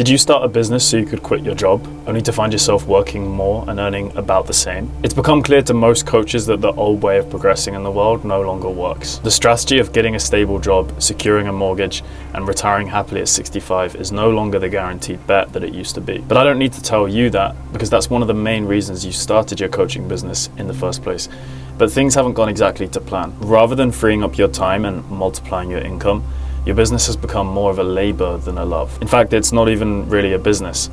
Did you start a business so you could quit your job, only to find yourself working more and earning about the same? It's become clear to most coaches that the old way of progressing in the world no longer works. The strategy of getting a stable job, securing a mortgage, and retiring happily at 65 is no longer the guaranteed bet that it used to be. But I don't need to tell you that, because that's one of the main reasons you started your coaching business in the first place. But things haven't gone exactly to plan. Rather than freeing up your time and multiplying your income, your business has become more of a labor than a love. In fact, it's not even really a business.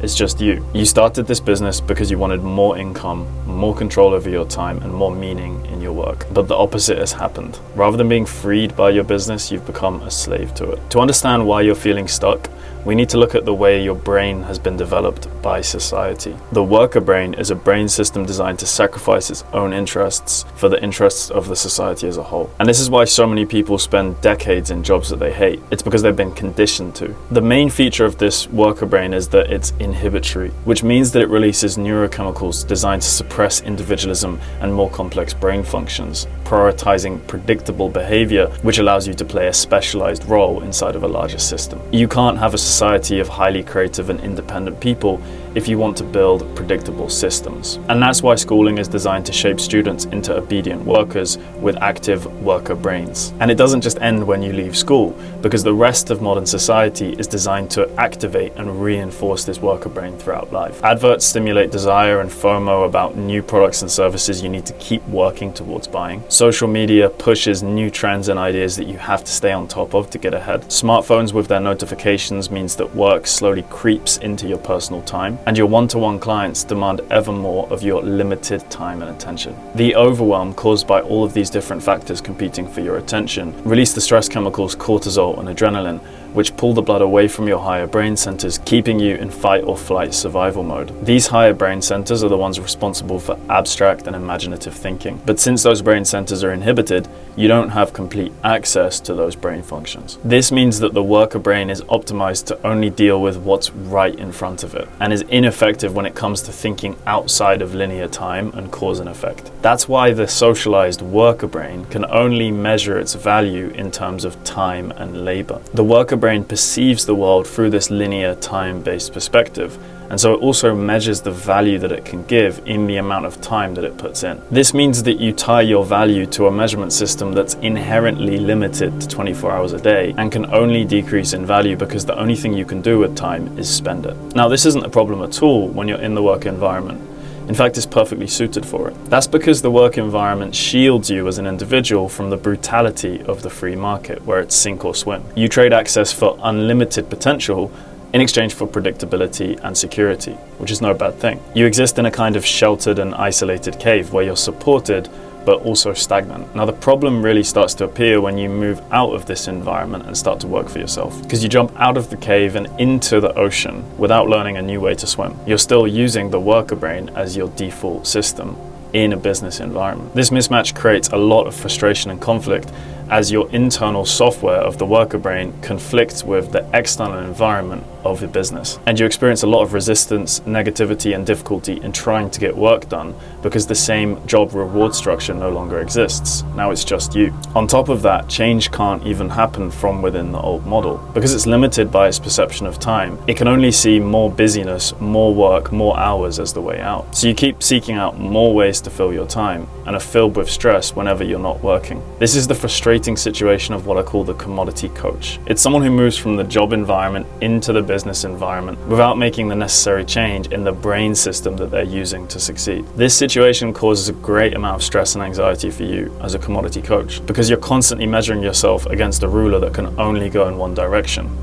It's just you. You started this business because you wanted more income, more control over your time, and more meaning in your work. But the opposite has happened. Rather than being freed by your business, you've become a slave to it. To understand why you're feeling stuck, we need to look at the way your brain has been developed by society. The worker brain is a brain system designed to sacrifice its own interests for the interests of the society as a whole. And this is why so many people spend decades in jobs that they hate. It's because they've been conditioned to. The main feature of this worker brain is that it's inhibitory, which means that it releases neurochemicals designed to suppress individualism and more complex brain functions, prioritizing predictable behavior, which allows you to play a specialized role inside of a larger system. You can't have a society of highly creative and independent people if you want to build predictable systems. And that's why schooling is designed to shape students into obedient workers with active worker brains. And it doesn't just end when you leave school, because the rest of modern society is designed to activate and reinforce this worker brain throughout life. Adverts stimulate desire and FOMO about new products and services you need to keep working towards buying. Social media pushes new trends and ideas that you have to stay on top of to get ahead. Smartphones with their notifications means that work slowly creeps into your personal time, and your one-to-one clients demand ever more of your limited time and attention. The overwhelm caused by all of these different factors competing for your attention release the stress chemicals cortisol and adrenaline, which pull the blood away from your higher brain centers, keeping you in fight or flight survival mode. These higher brain centers are the ones responsible for abstract and imaginative thinking. But since those brain centers are inhibited, you don't have complete access to those brain functions. This means that the worker brain is optimized to only deal with what's right in front of it, and is ineffective when it comes to thinking outside of linear time and cause and effect. That's why the socialized worker brain can only measure its value in terms of time and labor. The worker brain perceives the world through this linear time-based perspective, and so it also measures the value that it can give in the amount of time that it puts in. This means that you tie your value to a measurement system that's inherently limited to 24 hours a day and can only decrease in value because the only thing you can do with time is spend it. Now, this isn't a problem at all when you're in the work environment. In fact, it's perfectly suited for it. That's because the work environment shields you as an individual from the brutality of the free market, where it's sink or swim. You trade access for unlimited potential in exchange for predictability and security, which is no bad thing. You exist in a kind of sheltered and isolated cave where you're supported but also stagnant. Now, the problem really starts to appear when you move out of this environment and start to work for yourself, because you jump out of the cave and into the ocean without learning a new way to swim. You're still using the worker brain as your default system in a business environment. This mismatch creates a lot of frustration and conflict, as your internal software of the worker brain conflicts with the external environment of your business. And you experience a lot of resistance, negativity, and difficulty in trying to get work done because the same job reward structure no longer exists. Now it's just you. On top of that, change can't even happen from within the old model. Because it's limited by its perception of time, it can only see more busyness, more work, more hours as the way out. So you keep seeking out more ways to fill your time and are filled with stress whenever you're not working. This is the frustrating situation of what I call the commodity coach. It's someone who moves from the job environment into the business environment without making the necessary change in the brain system that they're using to succeed. This situation causes a great amount of stress and anxiety for you as a commodity coach, because you're constantly measuring yourself against a ruler that can only go in one direction,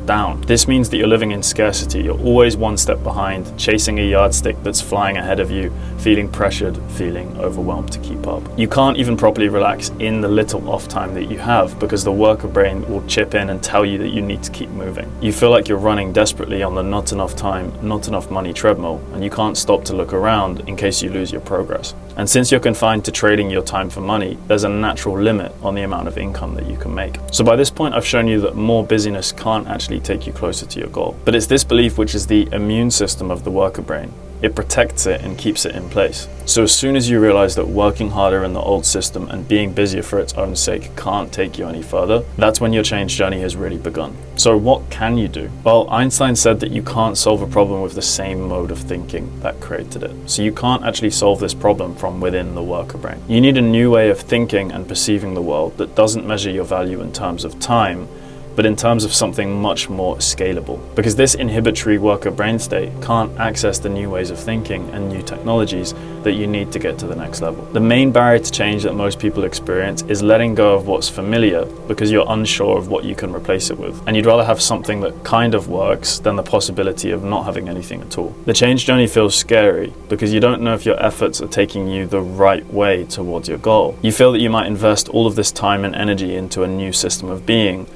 down. This means that you're living in scarcity. You're always one step behind, chasing a yardstick that's flying ahead of you, feeling pressured, feeling overwhelmed to keep up. You can't even properly relax in the little off time that you have, because the worker brain will chip in and tell you that you need to keep moving. You feel like you're running desperately on the not enough time, not enough money treadmill, and you can't stop to look around in case you lose your progress. And since you're confined to trading your time for money, there's a natural limit on the amount of income that you can make. So by this point, I've shown you that more busyness can't actually take you closer to your goal. But it's this belief which is the immune system of the worker brain. it protects it and keeps it in place. So as soon as you realize that working harder in the old system and being busier for its own sake can't take you any further, that's when your change journey has really begun. So what can you do? Well, Einstein said that you can't solve a problem with the same mode of thinking that created it. So you can't actually solve this problem from within the worker brain. You need a new way of thinking and perceiving the world that doesn't measure your value in terms of time, but in terms of something much more scalable. Because this inhibitory worker brain state can't access the new ways of thinking and new technologies that you need to get to the next level. The main barrier to change that most people experience is letting go of what's familiar because you're unsure of what you can replace it with. And you'd rather have something that kind of works than the possibility of not having anything at all. The change journey feels scary because you don't know if your efforts are taking you the right way towards your goal. You feel that you might invest all of this time and energy into a new system of being,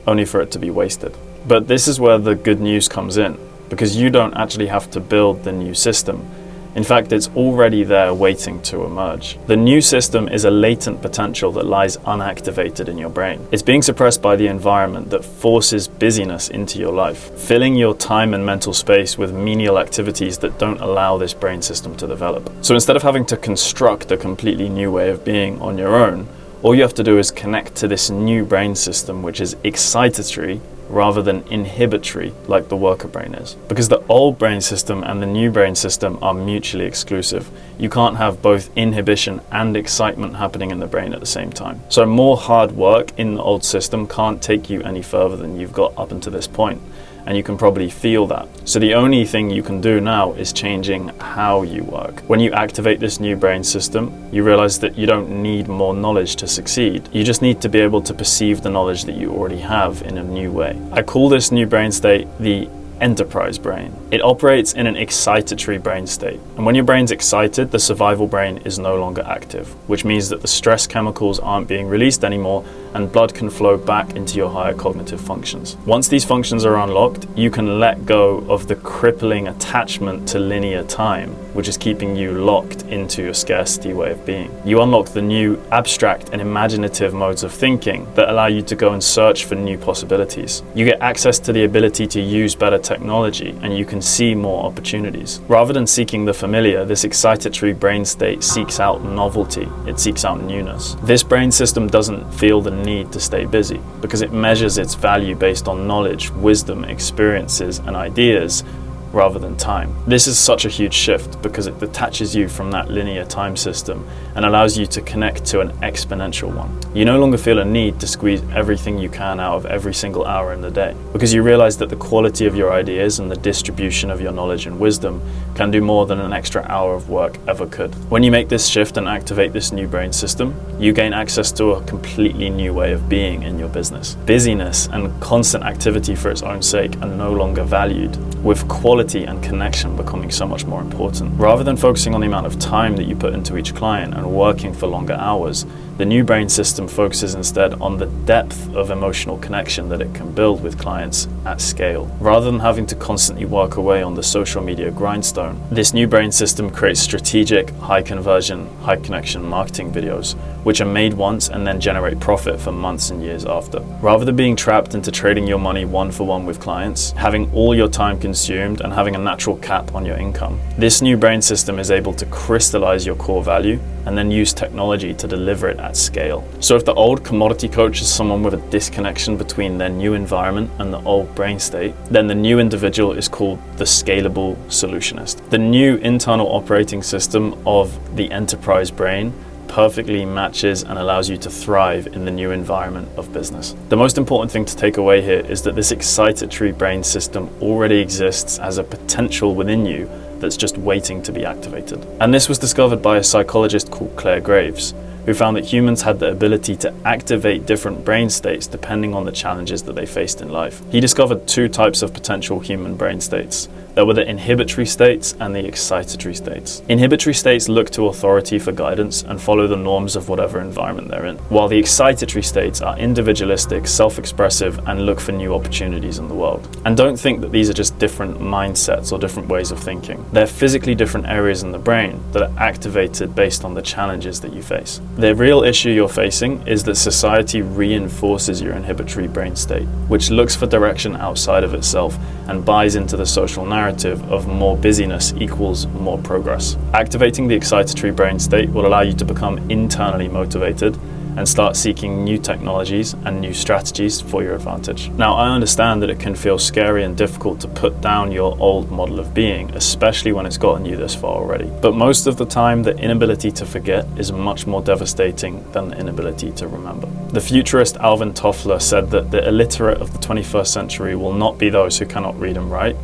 only for it to be wasted. But this is where the good news comes in, because you don't actually have to build the new system. In fact, it's already there waiting to emerge. The new system is a latent potential that lies unactivated in your brain. It's being suppressed by the environment that forces busyness into your life, filling your time and mental space with menial activities that don't allow this brain system to develop. So instead of having to construct a completely new way of being on your own, all you have to do is connect to this new brain system, which is excitatory rather than inhibitory like the worker brain is. Because the old brain system and the new brain system are mutually exclusive. You can't have both inhibition and excitement happening in the brain at the same time. So more hard work in the old system can't take you any further than you've got up until this point. And you can probably feel that. So the only thing you can do now is changing how you work. When you activate this new brain system, you realize that you don't need more knowledge to succeed. You just need to be able to perceive the knowledge that you already have in a new way. I call this new brain state the enterprise brain. It operates in an excitatory brain state. And when your brain's excited, the survival brain is no longer active, which means that the stress chemicals aren't being released anymore and blood can flow back into your higher cognitive functions. Once these functions are unlocked, you can let go of the crippling attachment to linear time, which is keeping you locked into your scarcity way of being. You unlock the new abstract and imaginative modes of thinking that allow you to go and search for new possibilities. You get access to the ability to use better technology, and you can see more opportunities. Rather than seeking the familiar, this excitatory brain state seeks out novelty. It seeks out newness. This brain system doesn't feel the need to stay busy because it measures its value based on knowledge, wisdom, experiences, and ideas rather than time. This is such a huge shift because it detaches you from that linear time system and allows you to connect to an exponential one. You no longer feel a need to squeeze everything you can out of every single hour in the day because you realize that the quality of your ideas and the distribution of your knowledge and wisdom can do more than an extra hour of work ever could. When you make this shift and activate this new brain system, you gain access to a completely new way of being in your business. Busyness and constant activity for its own sake are no longer valued, with quality and connection becoming so much more important. Rather than focusing on the amount of time that you put into each client and working for longer hours, the new brain system focuses instead on the depth of emotional connection that it can build with clients at scale. Rather than having to constantly work away on the social media grindstone, this new brain system creates strategic, high conversion, high connection marketing videos, which are made once and then generate profit for months and years after. Rather than being trapped into trading your money one-for-one with clients, having all your time consumed and having a natural cap on your income, this new brain system is able to crystallize your core value and then use technology to deliver it at scale. So if the old commodity coach is someone with a disconnection between their new environment and the old brain state, then the new individual is called the scalable solutionist. The new internal operating system of the enterprise brain perfectly matches and allows you to thrive in the new environment of business. The most important thing to take away here is that this excitatory brain system already exists as a potential within you that's just waiting to be activated. And this was discovered by a psychologist called Claire Graves, who found that humans had the ability to activate different brain states depending on the challenges that they faced in life. He discovered two types of potential human brain states. There were the inhibitory states and the excitatory states. Inhibitory states look to authority for guidance and follow the norms of whatever environment they're in, while the excitatory states are individualistic, self-expressive, and look for new opportunities in the world. And don't think that these are just different mindsets or different ways of thinking. They're physically different areas in the brain that are activated based on the challenges that you face. The real issue you're facing is that society reinforces your inhibitory brain state, which looks for direction outside of itself and buys into the social narrative narrative of more busyness equals more progress. Activating the excitatory brain state will allow you to become internally motivated and start seeking new technologies and new strategies for your advantage. Now, I understand that it can feel scary and difficult to put down your old model of being, especially when it's gotten you this far already. But most of the time, the inability to forget is much more devastating than the inability to remember. The futurist Alvin Toffler said that the illiterate of the 21st century will not be those who cannot read and write,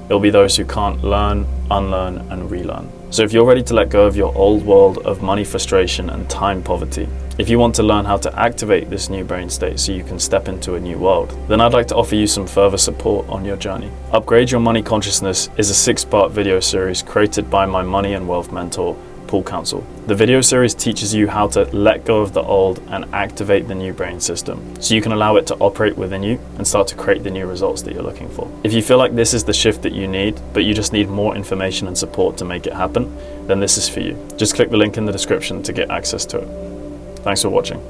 it'll be those who can't learn, unlearn, and relearn. So if you're ready to let go of your old world of money frustration and time poverty, if you want to learn how to activate this new brain state so you can step into a new world, then I'd like to offer you some further support on your journey. Upgrade Your Money Consciousness is a 6-part video series created by my money and wealth mentor, Paul Council. The video series teaches you how to let go of the old and activate the new brain system so you can allow it to operate within you and start to create the new results that you're looking for. If you feel like this is the shift that you need, but you just need more information and support to make it happen, then this is for you. Just click the link in the description to get access to it. Thanks for watching.